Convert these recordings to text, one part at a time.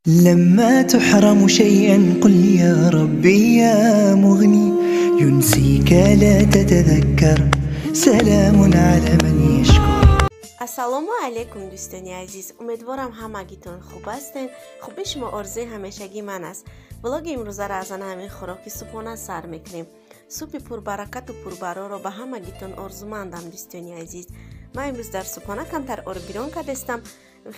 لما تحرم شيئا قل يا ربي يا مغني ينسيك لا تتذكر سلام على من يشكر. ассалому алейкум дӯстони азиз, умедворам ҳамагитон хуб ҳастен. хуби шумо орзуи ҳамешагӣ ман аст. влоги имрӯзаро аз ана ҳамин хӯроки субҳона сар мекунем. супи пурбаракату пурбароро ба ҳамагитон орзумандам дӯстони азиз. ман имрӯз дар субҳона камтар ор бирён кардестам.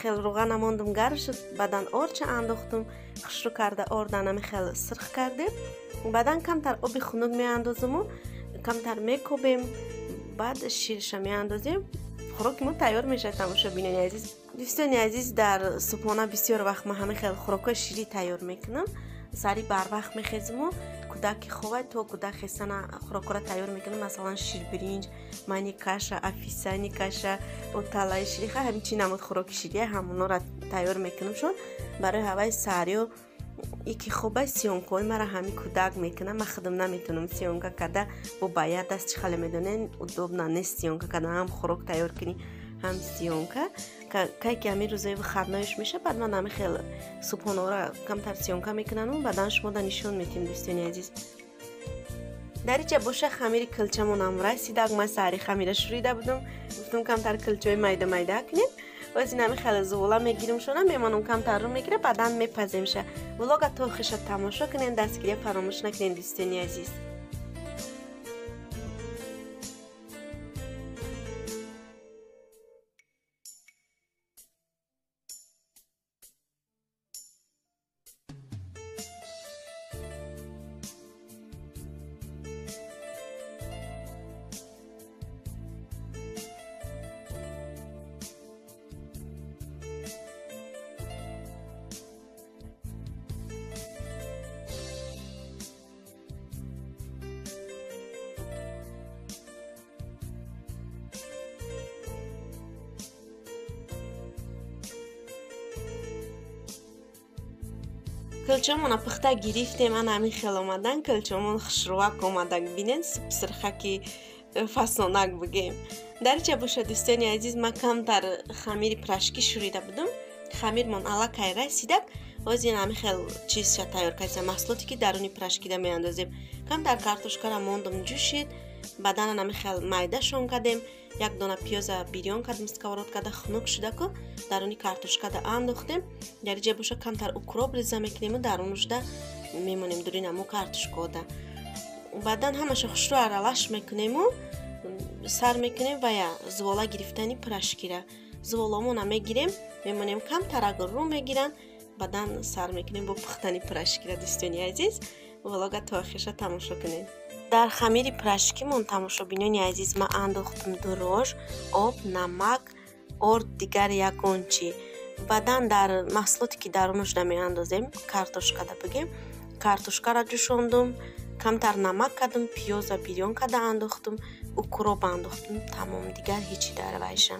хел руғана мондум гарм шуд, баъдан орча андохтум, хушрӯ карда ордана хел сирх кардем. баъдан камтар оби хунук меандозиму камтар мекобем, баъд ширша меандозем. хӯроки мо тайёр мешавад. тамошобинони азиз, дӯстони азиз, дар субҳона бисёр вақт ма ҳамин хел хӯрокҳои ширӣ тайёр мекунам. сари барвақт мехезиму кӯдаки ховай то кӯдак хестана хӯрокҳоро тайёр мекунам. масалан ширбиринҷ, мани каша, афисани каша, оталаи ширӣ, ҳамин чӣ намуд хӯроки ширӣ ҳамонро тайёр мекунам. шон барои ҳаваи сариё ики хобай сиёнкаҳои мара ҳамин кӯдак мекунам. ман худам наметунам сиёнка карда бо бая даст чӣ хеле медонен удобна нест сиёнка карда, ҳам хӯрок тайёр кунӣ ҳам сиёнка. кай ки ҳамин рӯзои хатноиш меша, баъд ман ҳамин хел субҳонаро камтар сиёнка мекунам. баъдан шумода нишон метиҳем дӯстони азиз. дар инҷа боша хамири килчамонам расидак. ман сари хамира шӯрида будам, гуфтам камтар килчаҳои майда майда кунем. боз ин ҳамин хеле зувола мегирим, шона мемонам камтар рӯ мегира, баъдан мепаземша. влога то охиша тамошо кунен, дастгирия фаромӯш накунен дӯстони азиз. килчамона пухта гирифтем. ана ҳамин хел омадан килчамон хушрувак омадак. бинен сирхаки фасонак бигем. дар инҷа боша дӯстони азиз, ман камтар хамири пирашкӣ шӯрида будам. хамирмон аллакай расидак. ҳозир ин ҳамин хел чизша тайёр кардем, маҳсулоте ки даруни пирашкида меандозем. камтар картошкаро мондум ҷӯшид, баъдан ҳамин хел майдашон кардем. як дона пиёза бирён кардем, сковородкада хунук шудаку даруни картошкада андохтем. дар инҷа боша камтар укроп риза мекунему дарунушда мемонем дуринаму картошкода. баъдан ҳамаша хушрӯ аралаш мекунему, сар мекунем ва я зувола гирифтани пирашкира. зуволамона мегирем, мемонем камтар агар рӯ мегиранд, баъдан сар мекунем бо пухтани пирашкира. дӯстони азиз, влога то охиша тамошо кунед. дар хамири пирашкимон, тамошобинони азиз, ма андохтам дурож, об, намак, орд, дигар ягончи. баъдан дар маҳсулоте ки дарунашда меандозем, картошкада бигем, картошкаро ҷӯшондум, камтар намак кардам, пиёза бирён карда андохтум, укроп андохтум. тамом, дигар ҳичи дар вайша.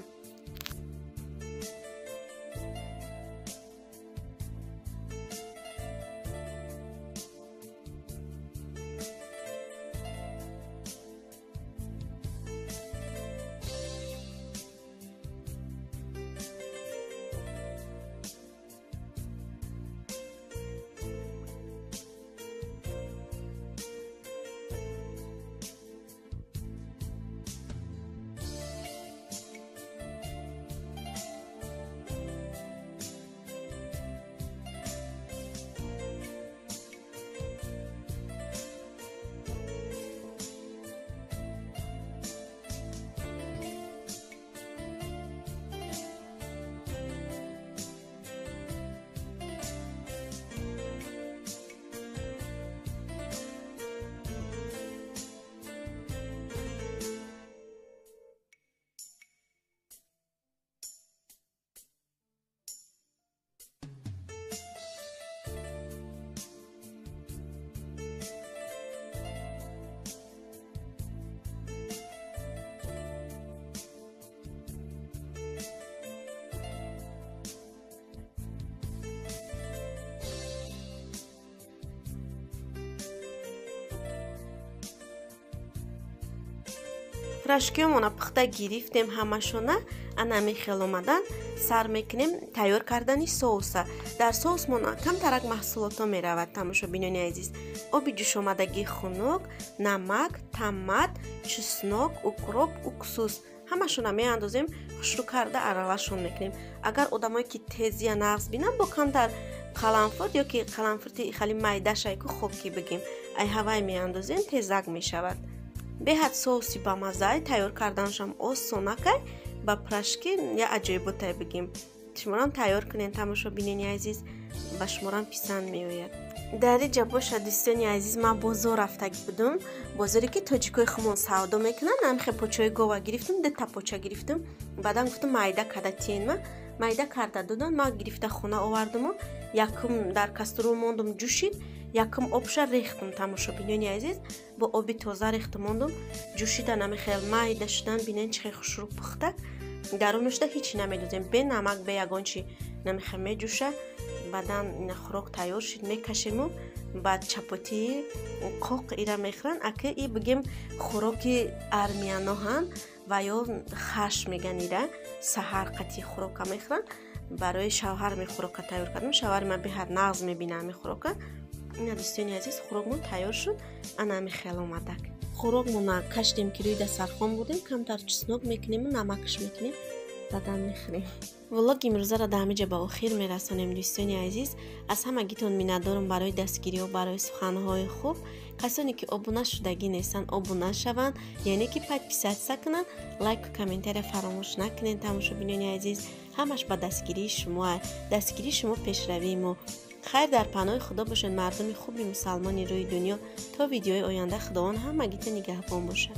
пирашкиёмона пухта гирифтем ҳамашона. анами хел омадан сар мекунем тайёр кардани соуса. Дар соусмон камтарак маҳсулото меравад. Тамошобинони азиз, оби ҷӯшомадагии хунук, намак, томат, чеснок, укроп, уксус ҳамашона меандозем, хушрӯ карда аралашон мекунем. Агар одамое ки тезия нағз бинам бо камтар қаламфурт ё ки қаламфурти хали майдашай ку хобки бигем ай ҳавай меандозем, тезак мешавад. Беҳад соуси бамаззаи тайёр карданашам осонакай ба прашки я аҷоиботай бигем. шуморам тайёр кунен. Тамошобинони азиз, ба шуморам писанд меояд. Дар иҷа боша дӯстони азиз, ман бозор рафтагӣ будум. Бозоре ки тоҷикои хумон савдо мекунанд. Намихе почаи гова гирифтум, дета поча гирифтум. Баъдан гуфтум майда када тиенма. Майда карда додан, ман гирифта хона овардуму якум дар каструл мондум ҷӯшид, якум обша рехтум. Тамошобинони азиз, бо оби тоза рехтум мондум ҷӯшида намихел майда шудан. Бинен чӣ хел хушрӯ пухта. Дарунушда ҳичи намедозем, бе намак бе ягон чи намихе меҷӯша. Баъдан ина хӯрок тайёр шид, мекашему ба чапоти қоқ ира мехӯранд. Ака и бигем хӯроки армияноҳан ва ё хаш меган ира. Саҳар қатъи хӯрока мехӯранд. Барои шавҳар ме хӯрока тайёр кардам. Шавҳари ман беҳад нағз мебинад ами хӯрока. Ина дӯстони азиз, хӯрокмон тайёр шуд. Ана ами хел омадак. Хӯрокмона каштем ки рӯи дастархон будем, камтар чеснок мекунем, намакш мекунем, баъдан мехӯрем. Влоги имрӯзаро дар ҳамаҷа ба охир мерасонем. Дӯстони азиз, аз ҳамагитон миннатдорам барои дастгириҳо, барои суханҳои хуб. Касоне ки обуна шудагӣ нестанд, обуна шаванд, яъне ки подписатсия кунанд, лайку комментария фаромӯш накунед. Тамошобинони азиз, ҳамаш ба дастгирии шумо, дастгирии шумо пешравии мо. хайр дар паноҳи худо бошед, мардуми хуби мусалмони рӯи дунё. То видеои оянда, худованд ҳамагита нигаҳбон бошад.